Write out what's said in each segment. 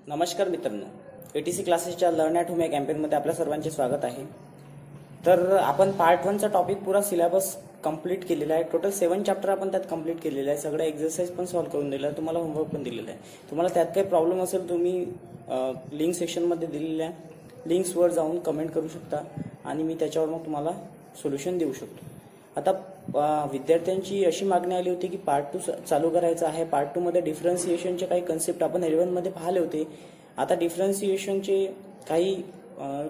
नमस्कार मित्रांनो, एटीसी क्लासेसच्या लर्न ॲट होम या कॅम्पेनमध्ये आपल्या सर्वांचे स्वागत आहे। तर आपण पार्ट 1 चा टॉपिक पुरा सिलेबस कंप्लीट केलेला आहे। टोटल 7 चॅप्टर आपण त्यात कंप्लीट केलेले आहे। सगळे एक्सरसाइज पण सॉल्व करून दिले आहे, तुम्हाला होमवर्क पण दिलेला आहे। तुम्हाला त्यात काही प्रॉब्लेम असेल तुम्ही लिंक सेक्शनमध्ये दिलेल्या लिंक्सवर जाऊन कमेंट करू शकता आणि मी त्याच्यावर मग तुम्हाला सोल्युशन देऊ शकतो। आता विद्यार्थ्यांची अशी मागणी आली होती की पार्ट 2 चालू करायचा आहे। पार्ट 2 मध्ये डिफरन्शिएशनचे काही कन्सेप्ट आपण L1 मध्ये पाहिले होते। आता डिफरन्शिएशनचे काही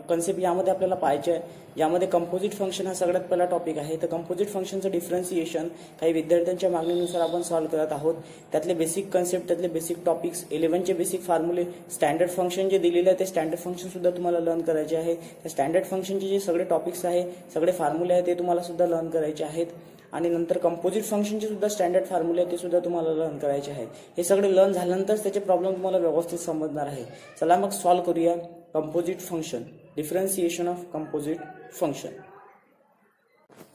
कन्सेप्ट यामध्ये आपल्याला पाहायचे आहे। यामध्ये कंपोजिट फंक्शन हा सगळ्यात पहिला टॉपिक आहे। तर कंपोजिट फंक्शनचं डिफरन्शिएशन काही विद्यार्थ्यांच्या मागणीनुसार आपण सॉल्व करत आहोत। त्यातले बेसिक कन्सेप्ट, त्यातले बेसिक टॉपिक्स, 11 चे बेसिक फॉर्म्युले, स्टँडर्ड फंक्शन जे दिलेले आहे ते स्टँडर्ड फंक्शन सुद्धा तुम्हाला लर्न करायचे आहे। त्या स्टँडर्ड फंक्शनचे जे सगळे टॉपिक्स आहे, सगळे फॉर्म्युले आहे ते तुम्हाला सुद्धा लर्न करायचे आहेत। आणि नंतर कंपोजिट फंक्शनचे सुद्धा स्टँडर्ड फॉर्म्युले आहे ते सुद्धा तुम्हाला लर्न करायचे आहेत। हे सगळे लर्न झाल्यानंतर त्याचे प्रॉब्लेम तुम्हाला व्यवस्थित समजणार आहे। चला मग सॉल्व करूया composite function, differentiation of composite function.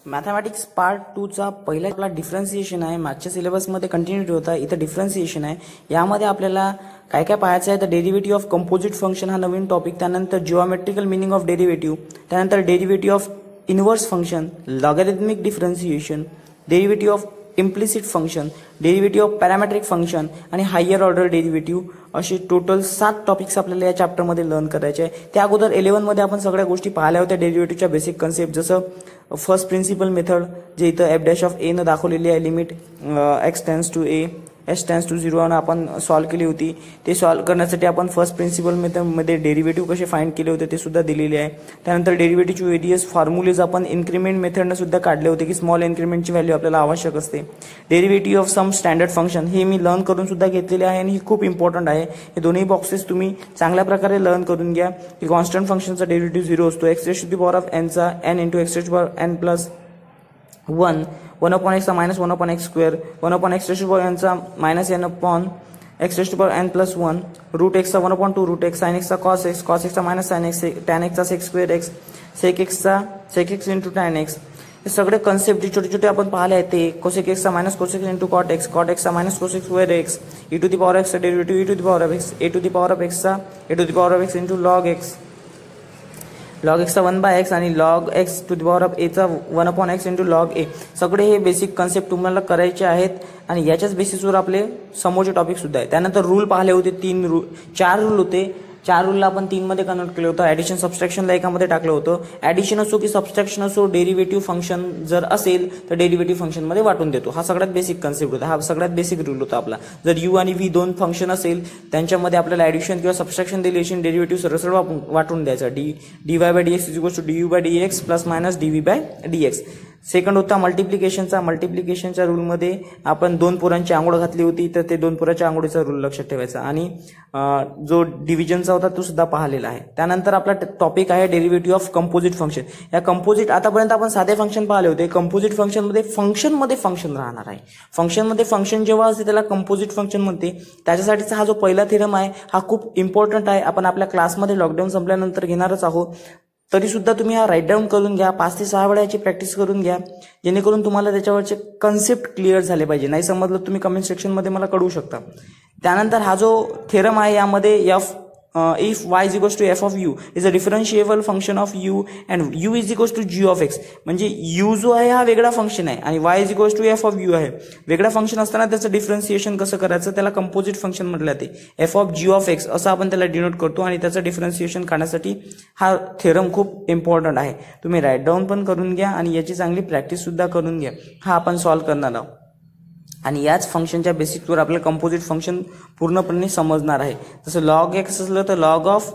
Mathematics part 2 चा पहिला आपला डिफरन्शिएशन आहे। मागच्या सिलेबसमध्ये कंटिन्यूटी होता, इथं डिफरन्शिएशन आहे। यामध्ये आपल्याला काय काय पाहायचं आहे तर डेरिव्हेटिव्ह ऑफ कंपोजिट फंक्शन हा नवीन टॉपिक, त्यानंतर जिओमेट्रिकल मीनिंग ऑफ डेरिव्हेटिव्ह, त्यानंतर derivative of inverse function, logarithmic differentiation, derivative of implicit function, derivative of parametric function आणि हायर ऑर्डर डेरिव्हेटिव्ह, असे टोटल 7 टॉपिक्स आपल्याला या चॅप्टरमध्ये लर्न करायचे आहे। त्या अगोदर 11 मध्ये आपण सगळ्या गोष्टी पाहिल्या होत्या डेरिव्हेटिव्हच्या बेसिक कन्सेप्ट, जसं फर्स्ट प्रिन्सिपल मेथड जे इथं एफ डॅश ऑफ ए न दाखवलेली आहे, limit x tends to a as tends to 0 आपण सॉल्व केली होती। ते सॉल्व करण्यासाठी आपण फर्स्ट प्रिन्सिपल मेथडमध्ये डेरिव्हेटिव्ह कसे फाइंड केले होते ते सुद्धा दिलेले आहे। त्यानंतर डेरिव्हेटिव्हचे व्हेरियस फॉर्म्युलेज आपण इन्क्रिमेंट मेथडने सुद्धा काढले होते की स्मॉल इन्क्रिमेंटची व्हॅल्यू आपल्याला आवश्यक असते। Derivative of some standard function हे मी लर्न करून सुद्धा घेतलेले आहे आणि ही खूप इम्पॉर्टंट आहे। हे दोन्ही बॉक्सेस तुम्ही चांगल्या प्रकारे लर्न करून घ्या की कॉन्स्टंट फंक्शनचा डेरिव्हेटिव्ह 0 असतो। X raise to the power of n चा n into x raise to power n plus 1 upon x चा minus 1 upon x square, 1 upon x raise to power n चा minus n upon x raise to power n plus 1, root x चा 1 upon 2 root x, sin x चा cos x, cos x चा minus sin x, tan x चा sec square x, sec x चा sec x into tan x। हे सगळे concept जे छोटे छोटे आपण पाहिले आहेत ते cosec x चा minus cosec into cot x, cot x चा minus cosec square x, e to the power x चा derivative e to the power of x, a to the power of x चा a to the power of x into log x, log x चा 1/x आणि log x to the power of a चा 1 upon x into log a। सगळे हे basic concept तुम्हाला करायचे आहेत आणि याच्याच बेसिसवर आपले समोरचे टॉपिक सुद्धा आहे। त्यानंतर रूल पाहिले होते, 4 रूल होते। 4 रूलला आपण 3 मध्ये कन्वर्ट केलं होतं। ऍडिशन सबस्ट्रॅक्शनला एकामध्ये टाकलं होतं। ऍडिशन असो की सबस्ट्रॅक्शन असो, डेरिव्हेटिव्ह फंक्शन जर असेल तर डेरिव्हेटिव्ह फंक्शन मध्ये वाटून देतो। हा सगळ्यात बेसिक कन्सेप्ट होता, हा सगळ्यात बेसिक रूल होता आपला। जर u आणि v दोन फंक्शन असेल त्यांच्यामध्ये आपल्याला ऍडिशन किंवा सबस्ट्रॅक्शन रिलेशन डेरिव्हेटिव्ह सरळ वाटून द्यायचा। dy/dx du/dx plus minus dv/dx। Second होता मल्टिप्लिकेशनचा। मल्टिप्लिकेशनच्या रूलमध्ये आपण 2 पोरांची आंघोळ घातली होती, तर ते 2 पोरांच्या आंघोळीचा रूल लक्षात ठेवायचा आणि जो डिव्हिजनचा होता तो सुद्धा पाहिलेला आहे। त्यानंतर आपला टॉपिक आहे डेरिव्हेटिव्ह ऑफ कंपोजिट फंक्शन। या कंपोजिट, आतापर्यंत आपण साधे फंक्शन पाहिले होते, कंपोजिट फंक्शनमध्ये फंक्शन राहणार आहे। फंक्शनमध्ये फंक्शन जेव्हा असते त्याला कंपोजिट फंक्शन म्हणते। त्याच्यासाठीचा हा जो पहिला थेरम आहे हा खूप इम्पॉर्टंट आहे, आपण आपल्या क्लासमध्ये लॉकडाऊन संपल्यानंतर घेणारच आहोत। तरी सुद्धा तुम्ही हा राईट डाऊन करून घ्या, 5 ते 6 वेळा याची प्रॅक्टिस करून घ्या, जेणेकरून तुम्हाला त्याच्यावरचे कन्सेप्ट क्लिअर झाले पाहिजे। नाही समजलं तुम्ही कमेंट सेक्शनमध्ये मला कळवू शकता। त्यानंतर हा जो थेरम आहे यामध्ये if y is equals to f of u is a differentiable function of u and u is equals to g of x, म्हणजे u जो आहे हा वेगळा फंक्शन आहे आणि y is equals to f of u आहे। वेगळा function असताना त्याचं डिफरन्शिएशन कसं करायचं त्याला कंपोजिट फंक्शन म्हटलं जाते। f of g of x असं आपण त्याला डिनोट करतो आणि त्याचं डिफरन्शिएशन काढण्यासाठी हा थेरम खूप इम्पॉर्टंट आहे। तुम्ही राईट डाऊन पण करून घ्या आणि याची चांगली प्रॅक्टिस सुद्धा करून घ्या। हा आपण सॉल्व करणार आहोत आणि याच फंक्शनच्या बेसिसवर आपल्याला कंपोजिट फंक्शन पूर्णपणे समजणार आहे। जसं log x असलं तर log ऑफ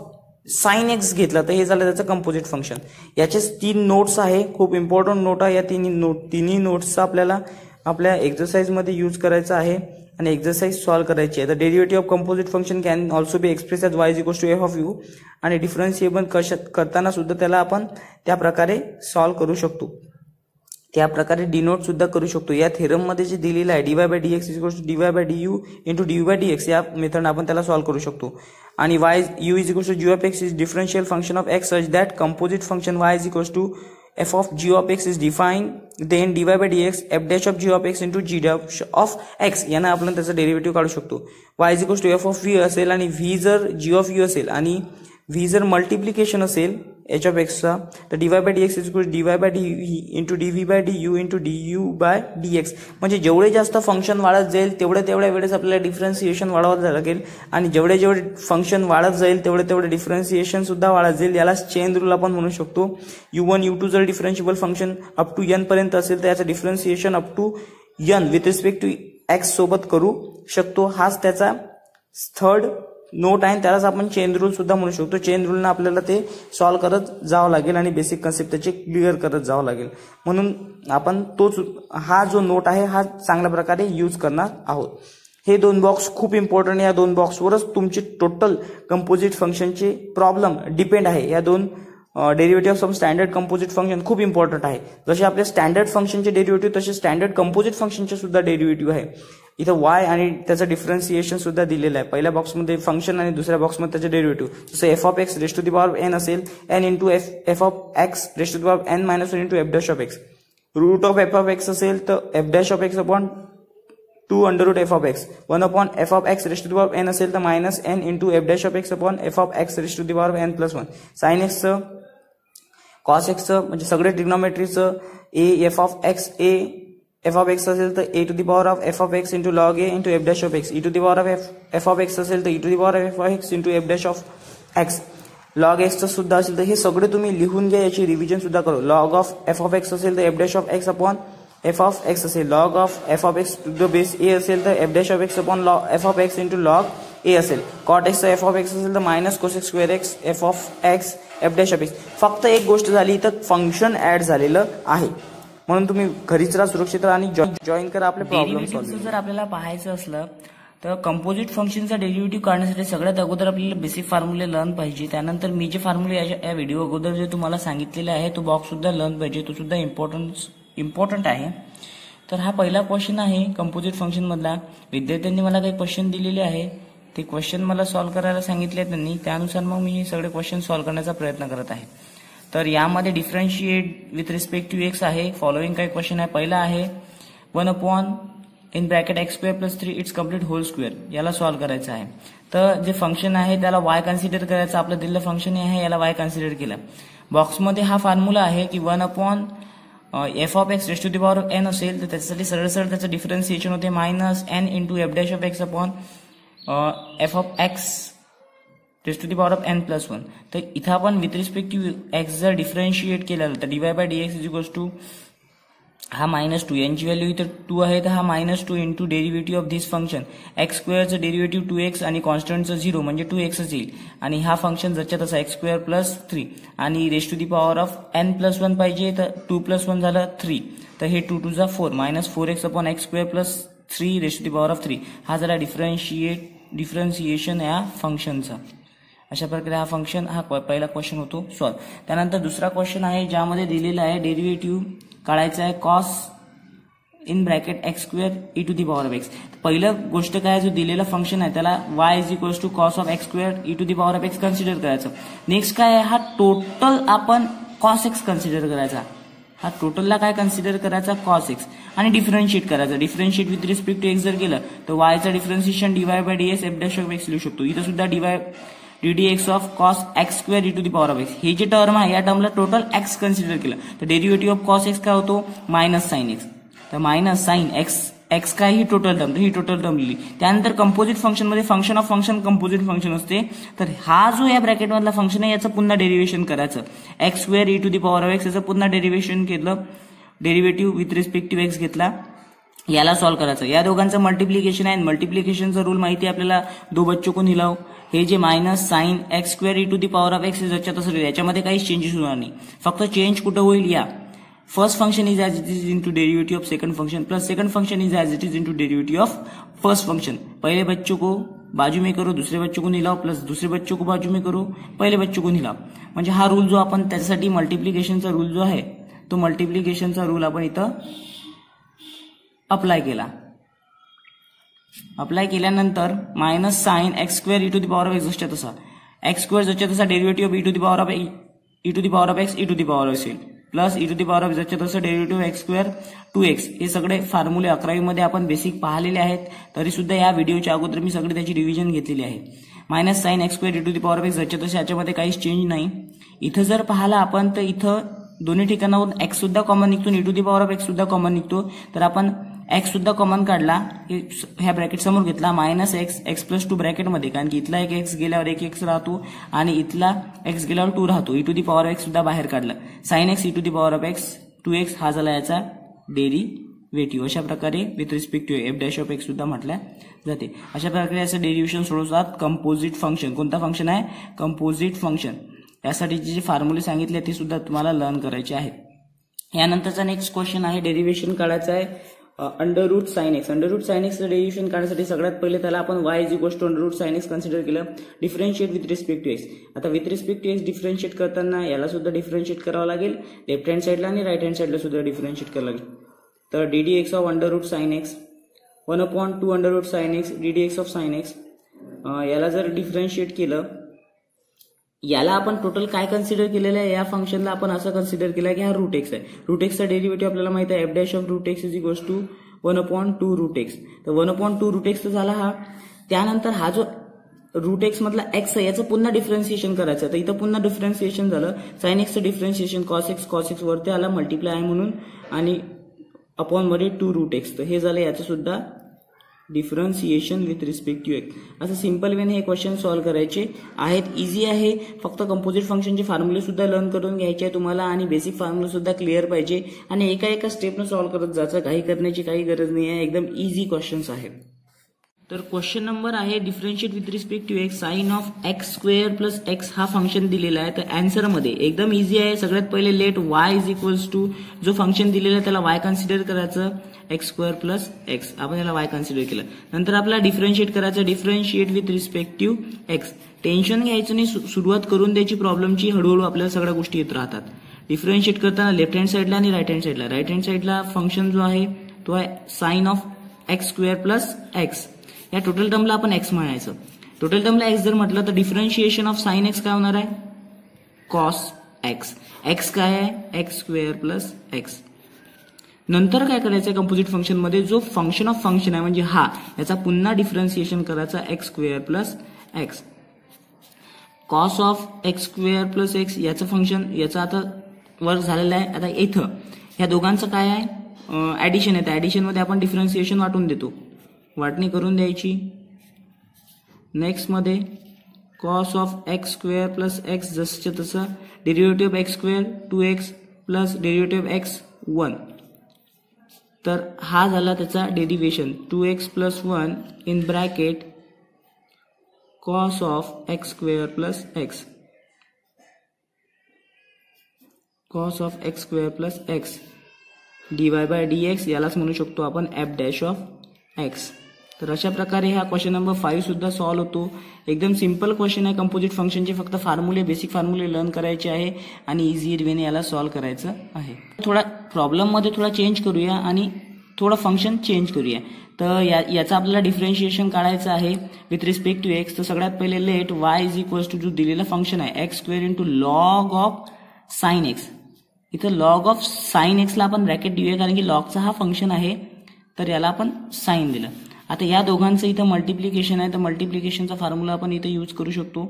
sin x घेतलं तर हे झालं त्याचं कंपोजिट फंक्शन। याचेच 3 नोट्स आहे, खूप इम्पॉर्टंट नोट आहे। या तिन्ही नोट्सचा आपल्याला आपल्या एक्सरसाइजमध्ये यूज करायचा आहे आणि एक्सरसाइज सॉल्व करायची आहे। तर derivative of composite function can also be express as y is equals to f of u आणि डिफरन्शिएबल करताना सुद्धा त्याला आपण त्या प्रकारे सॉल्व करू शकतो, त्या प्रकारे डिनोट सुद्धा करू शकतो। या थेरम मध्ये जे दिलेलं आहे dy/dx equals to dy/du into dv/dx या मेथड आपण त्याला सॉल्व करू शकतो। आणि u is equals to g of x is differential function of x such that composite function y is equals to f of g of x is defined, then dy by dx f dash of g of x into g dash of x यानं आपण त्याचा derivative काढू शकतो. y is equals to f of v असेल आणि v जर g of u असेल आणि v जर मल्टिप्लिकेशन असेल h of x चा तर dy by dx is equal to dy by dv into dv by du into du by dx. म्हणजे जेवढे जास्त फंक्शन वाढत जाईल तेवढ्या वेळेस आपल्याला डिफरन्सिएशन वाढवावं लागेल आणि जेवढे फंक्शन वाढत जाईल तेवढे डिफरन्सिएशन सुद्धा वाढत जाईल. याला चेन रूल आपण म्हणू शकतो. u1 u2 जर differentiable function up to n पर्यंत असेल तर याचं differentiation up to n with respect to x सोबत करू शकतो. हाच त्याचा थर्ड नोट आहे, त्यालाच आपण चेन रूल सुद्धा म्हणू शकतो. चेन रूलनं आपल्याला ते सॉल्व्ह करत जावं लागेल आणि बेसिक कन्सेप्ट त्याचे क्लिअर करत जावं लागेल. म्हणून आपण हा जो नोट आहे हा चांगल्या प्रकारे यूज करणार आहोत. हे दोन बॉक्स खूप इम्पॉर्टंट आहे. या दोन बॉक्सवरच तुमचे टोटल कंपोजिट फंक्शनचे प्रॉब्लेम डिपेंड आहे. या दोन derivative of standard composite function खूप इम्पॉर्टंट आहे. जसे आपले स्टँडर्ड फंक्शनचे डेरिव्हेटिव्ह तसे स्टँडर्ड कंपोजिट फंक्शनचे सुद्धा डेरिव्हेटिव्ह आहे. इथं y आणि त्याचं डिफरन्सिएशन सुद्धा दिलेलं आहे. पहिल्या बॉक्समध्ये फंक्शन आणि दुसऱ्या बॉक्समध्ये त्याचे डेरिव्हेटिव्ह. जसं f of x raise to the power n असेल n into f of x raise to the power n minus 1 into f dash of x. Root of f of x असेल तर f dash of x upon 2 under root f of x. 1 upon f of x raise to the power n असेल तर minus n into f dash of x upon f of x raise to the power n plus 1. Sine x cos x म्हणजे सगळे ट्रिग्नोमेट्रीचं a f of x a f of x असेल तर a to the power of f of x into log a into f dash of x. e to the power of f of x असेल तर e to the power of f of x into f dash of x. log x चं सुद्धा असेल तर हे सगळे तुम्ही लिहून घ्या, याची रिव्हिजन सुद्धा करू. log of f of x असेल तर f dash of x upon f of x असेल. log of f of x to the base a असेल तर f dash of x upon f of x into log a असेल. cot x चा f of x असेल तर minus cosec square x f of x f dash of x. फक्त एक गोष्ट झाली, इथं फंक्शन ऍड झालेलं आहे म्हणून तुम्ही घरीच राहा, सुरक्षित राहा आणि जॉईन करा आपले प्रॉब्लेम सॉल्व्ह. जर आपल्याला पाहायचं असलं तर कंपोजिट फंक्शनचा डेरिव्हेटिव्ह काढण्यासाठी सगळ्यात अगोदर आपल्याला बेसिक फॉर्म्युले लर्न पाहिजे. त्यानंतर मी जे फॉर्म्युले या व्हिडिओ अगोदर जे तुम्हाला सांगितलेले आहे तो बॉक्स सुद्धा लर्न पाहिजे, तो सुद्धा इम्पॉर्टंट आहे. तर हा पहिला क्वेश्चन आहे कंपोजिट फंक्शन मधला. विद्यार्थ्यांनी मला काही क्वेश्चन दिलेले आहे, ते क्वेश्चन मला सॉल्व्ह करायला सांगितले त्यांनी, त्यानुसार मग मी हे सगळे क्वेश्चन सॉल्व्ह करण्याचा प्रयत्न करत आहे. तर यामध्ये differentiate with respect to x आहे. फॉलोइंग काही क्वेश्चन आहे. पहिला आहे 1 upon in bracket x square plus 3 it's complete whole square. याला सॉल्व्ह करायचं आहे. तर जे फंक्शन आहे त्याला वाय कन्सिडर करायचं. आपलं दिलेलं फंक्शन आहे याला वाय कन्सिडर केलं. बॉक्समध्ये हा फॉर्म्युला आहे की 1 upon f of x raise to the power of n असेल तर त्याच्यासाठी सरळ त्याचं डिफरन्सिएशन होते minus n into f dash of x upon f of x raise to the power of n plus 1. तर इथं आपण विथ रिस्पेक्ट टू एक्स जर डिफरन्शिएट केलं तर dy by dx is equals to हा -2 यांची व्हॅल्यू इथं 2 आहे तर हा -2 into derivative of this function x स्क्वेअरचं डेरिव्हेटिव्ह 2x आणि कॉन्स्टंटचं 0 म्हणजे 2x येईल आणि हा फंक्शन जरच्या तसा एक्स स्क्वेअर प्लस 3 आणि raise to the power of n plus 1 पाहिजे तर 2 प्लस 1 झालं 3 तर हे 2 2 4 -4x upon x square plus 3 raise to the power of 3 हा झाला डिफरन्शिएशन या फंक्शनचा. अशा प्रकारे हा फंक्शन हा पहिला क्वेश्चन होतो सॉल्व. त्यानंतर दुसरा क्वेश्चन आहे ज्यामध्ये दिलेला आहे डेरिव्हेटिव्ह काढायचा आहे cos in bracket x square e to the power of x. पहिलं गोष्ट काय जो दिलेला फंक्शन आहे त्याला y is equals to cos of x square e to the power of x consider करायचं. नेक्स्ट काय आहे हा टोटल आपण कॉस एक्स कन्सिडर करायचा. हा टोटलला काय कन्सिडर करायचा कॉस एक्स आणि डिफरन्शिएट करायचं. Differentiate with respect to x जर केलं तर वायचं differentiation dy by dx f dash of x लिहू शकतो. इथं सुद्धा dy ddx of cos x square e to the power of x हे जे टर्म आहे या टर्मला टोटल एक्स कन्सिडर केलं तर डेरिव्हेटिव्ह ऑफ कॉस एक्स काय होतो मायनस साइन एक्स. तर मायनस साइन एक्स काय ही टोटल टर्म, ही टोटल टर्म लिहिली. त्यानंतर कंपोजिट फंक्शन मध्ये function of function composite function असते. तर हा जो या ब्रॅकेट मधला फंक्शन आहे याचं पुन्हा डेरिव्हेशन करायचं. X square e to the power of x याचं पुन्हा डेरिव्हेशन केलं. Derivative with respect to x घेतला. याला सॉल्व्ह करायचं. या दोघांचं मल्टिप्लिकेशन आहे. मल्टिप्लिकेशनचा रूल माहिती आहे आपल्याला, दो बच्चों को हिलाव. हे जे minus sine x square e to the power of x याच्यात असं याच्यामध्ये काही चेंजेस होणार नाही. फक्त चेंज कुठं होईल या first function is as it is into derivative of second function plus second function is as it is into derivative of first function. पहले बच्चों को बाजू में करो दूसरे बच्चों को हिलाव प्लस दूसरे बच्चों को बाजू में करो पहले बच्चों को हिलाव. म्हणजे हा रूल जो आपण त्याच्यासाठी मल्टिप्लिकेशनचा रूल जो आहे तो मल्टिप्लिकेशनचा रूल आपण इथं अप्लाय केला. अप्लाय केल्यानंतर minus sine x square e to the power of x जसच्या तसा एक्स स्क्वेअर जसच्या तसा derivative of e to the power of x e to the power of x e to the power of असेल. Plus e to the power of जसच्या तसं derivative x square 2x हे सगळे फॉर्म्युले 11वी मध्ये आपण basic पाहिलेले आहेत. तरी सुद्धा या व्हिडिओच्या अगोदर मी सगळे त्याची रिव्हिजन घेतलेली आहे. Minus sine x square e to the power of x जसच्या तसं याच्यामध्ये काहीच चेंज नाही. इथं जर पाहिला आपण तर इथं दोन्ही ठिकाणावरून एक्स सुद्धा कॉमन निघतो, e to the power of x सुद्धा कॉमन निघतो. तर आपण एक्स सुद्धा कॉमन काढला, ह्या ब्रॅकेट समोर घेतला, मायनस एक्स एक्स प्लस 2 ब्रॅकेटमध्ये, कारण की इथला एक एक्स गेल्यावर एक एक्स राहतो आणि इथला एक्स गेल्यावर 2 राहतो. E to the power of x सुद्धा बाहेर काढला. Sine x e to the power of x 2x हा झाला याचा डेरिव्हेटिव्ह. अशा प्रकारे with respect to f dash of x सुद्धा म्हटल्या जाते. अशा प्रकारे याचं डेरिव्हेशन सोडवतात. कंपोजिट फंक्शन कोणता फंक्शन आहे? Composite function. यासाठी जे फॉर्म्युले सांगितले ते सुद्धा तुम्हाला लर्न करायचे आहेत. यानंतरचा नेक्स्ट क्वेश्चन आहे डेरिव्हेशन काढायचं आहे under root sine x. Under root sine एक्सचं डेरिव्हेशन काढण्यासाठी सगळ्यात पहिले त्याला आपण y is equal to under root sine x consider केलं. Differentiate with respect to x. आता with respect to x differentiate करताना याला सुद्धा डिफरन्शिएट करावं लागेल, लेफ्ट हँड साईडला आणि राईट हँड साईडला सुद्धा डिफरन्शिएट करावं लागेल. तर D x of under root sine x 1/2 under root sine x D x of sine x. याला जर डिफरन्शिएट केलं, याला आपण टोटल काय कन्सिडर केलेलं आहे? या फंक्शनला आपण असं कन्सिडर केलं आहे की हा रूट एक्स आहे. रूट एक्सचा डेरिव्हेटिव्ह आपल्याला माहिती आहे f dash of root x is equal to 1/2 root x. तर 1/2 रूट एक्स झाला हा. त्यानंतर हा जो रूट एक्स मधला एक्स आहे याचं पुन्हा डिफरन्शिएशन करायचं. तर इथं पुन्हा डिफरन्शिएशन झालं. साइन एक्सचं डिफरन्शिएशन कॉस एक्स वरती आला मल्टिप्लाय आहे म्हणून आणि अपॉन मध्ये 2 रूट एक्स. तर हे झालं याचं सुद्धा differentiation with respect to x. असं सिंपल वेने हे क्वेश्चन सॉल्व्ह करायचे आहेत. इझी आहे. फक्त कंपोजिट फंक्शनचे फॉर्म्युले सुद्धा लर्न करून घ्यायचे आहे तुम्हाला आणि बेसिक फॉर्म्युले सुद्धा क्लिअर पाहिजे आणि एका एका स्टेपनं सॉल्व्ह करत जायचं. काही करण्याची काही गरज नाही आहे. एकदम इझी क्वेश्चन्स आहेत. तर क्वेश्चन नंबर आहे differentiate with respect to x sine of x square plus x हा फंक्शन दिलेला आहे. तर आन्सर मध्ये एकदम इझी आहे. सगळ्यात पहिले let y is equals to जो फंक्शन दिलेला आहे त्याला वाय कन्सिडर करायचं एक्स स्क्वेअर प्लस एक्स. आपण याला वाय कन्सिडर केलं. नंतर आपल्याला डिफरन्शिएट करायचं differentiate with respect to x. Tension घ्यायचं नाही, सुरुवात करून द्यायची प्रॉब्लेमची. हळूहळू आपल्याला सगळ्या गोष्टी येत राहतात. डिफरन्शिएट करताना लेफ्ट हँड साईडला आणि राईट हँड साईडला. राईट हँड साईडला फंक्शन जो आहे तो आहे sine of x square plus x. या टोटल टर्मला आपण एक्स म्हणायचं. टोटल टर्मला एक्स जर म्हटलं तर डिफरन्शिएशन ऑफ साइन एक्स काय होणार आहे? Cos x. एक्स काय आहे? X square plus x. नंतर काय करायचं कंपोजिट फंक्शन मध्ये जो फंक्शन ऑफ फंक्शन आहे म्हणजे हा याचा पुन्हा डिफरन्शिएशन करायचा x square plus x. Cos of x square plus x याचं फंक्शन याचा आता वर्क झालेला आहे. आता इथं ह्या दोघांचं काय आहे? ऍडिशन आहे. ऍडिशन मध्ये आपण डिफरन्शिएशन वाटून देतो. वाटणी करून द्यायची. नेक्स्ट मध्ये cos of x square plus x जसच्या तसं derivative x square 2x plus derivative x 1. तर हा झाला त्याचा derivation 2x plus 1 in bracket cos of x square plus x. Cos of x square plus x dy by dx यालाच म्हणू शकतो आपण एफ डॅश ऑफ एक्स. तर अशा प्रकारे हा क्वेश्चन नंबर 5 सुद्धा सॉल्व्ह होतो. एकदम सिंपल क्वेश्चन आहे. कंपोजिट फंक्शनचे फक्त फॉर्म्युले बेसिक फॉर्म्युले लर्न करायचे आहे आणि इझी वेने याला सॉल्व्ह करायचं आहे. थोडा प्रॉब्लेम मध्ये थोडा चेंज करूया आणि थोडं फंक्शन चेंज करूया. तर याचा आपल्याला डिफरन्शिएशन काढायचं आहे विथ रिस्पेक्ट टू एक्स. तर सगळ्यात पहिले let y is equals to जो दिलेला फंक्शन आहे x square into log of sine x. इथं लॉग ऑफ साइन एक्सला आपण ब्रॅकेट देऊया कारण की लॉगचा हा फंक्शन आहे. तर याला आपण साइन दिलं. आता या दोघांचं इथं मल्टिप्लिकेशन आहे. तर मल्टिप्लिकेशनचा फॉर्म्युला आपण इथं यूज करू शकतो.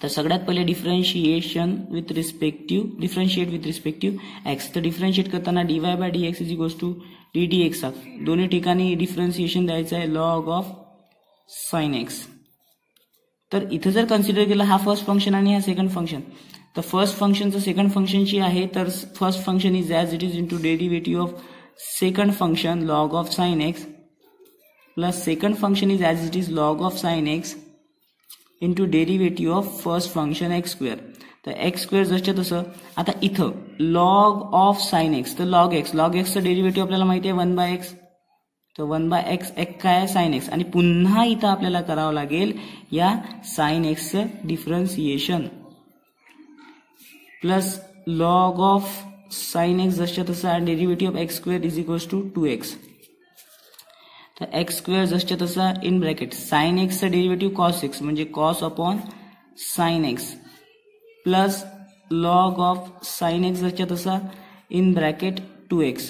तर सगळ्यात पहिले differentiate with respect to x. तर डिफरन्शिएट करताना dy by dx is equals to ddx. दोन्ही ठिकाणी डिफरन्शिएशन द्यायचं आहे लॉग ऑफ साइन एक्स. तर इथं जर कन्सिडर केलं हा फर्स्ट फंक्शन आणि हा सेकंड फंक्शन. तर फर्स्ट फंक्शनचं सेकंड फंक्शनची आहे. तर first function is as it is into derivative of second function log of sine x plus second function is as it is log of sine x into derivative of first function x square. तर x square जसच्या तसं. आता इथं log of sine x तर log एक्सचं derivative आपल्याला माहिती आहे 1/x. तर 1/x एक काय आहे साइन एक्स आणि पुन्हा इथं आपल्याला करावं लागेल या साइन एक्सचं differentiation plus log of sine x जसच्या तसं derivative of x square is equals to 2x. तर एक्स स्क्वेअर जसच्या तसा इन ब्रॅकेट साइन एक्सचं डेरिव्हेटिव्ह कॉस एक्स म्हणजे cos upon sine x plus log of sine x जसच्या तसा in bracket 2x.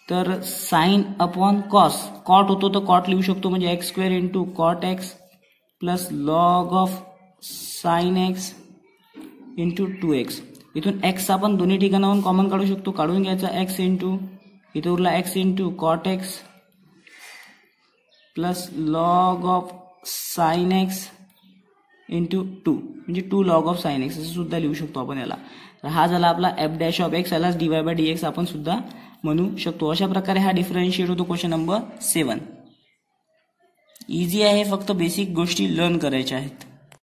तर साइन अपॉन कॉस, कॉट होतो तर कॉट लिहू शकतो म्हणजे x square into cot x plus log of sine x into 2x. इथून एक्स आपण दोन्ही ठिकाणाहून कॉमन काढू शकतो, काढून घ्यायचा एक्स इंटू इथे उरला x into cot x plus log of sine x into 2 म्हणजे 2 लॉग ऑफ साइन एक्स असं सुद्धा लिहू शकतो आपण याला. तर हा झाला आपला एफ डॅश ऑफ एक्स, यालाच dy बाय dx आपण सुद्धा म्हणू शकतो. अशा प्रकारे हा डिफरन्शिएट होतो क्वेश्चन नंबर 7. इझी आहे, फक्त बेसिक गोष्टी लर्न करायच्या आहेत.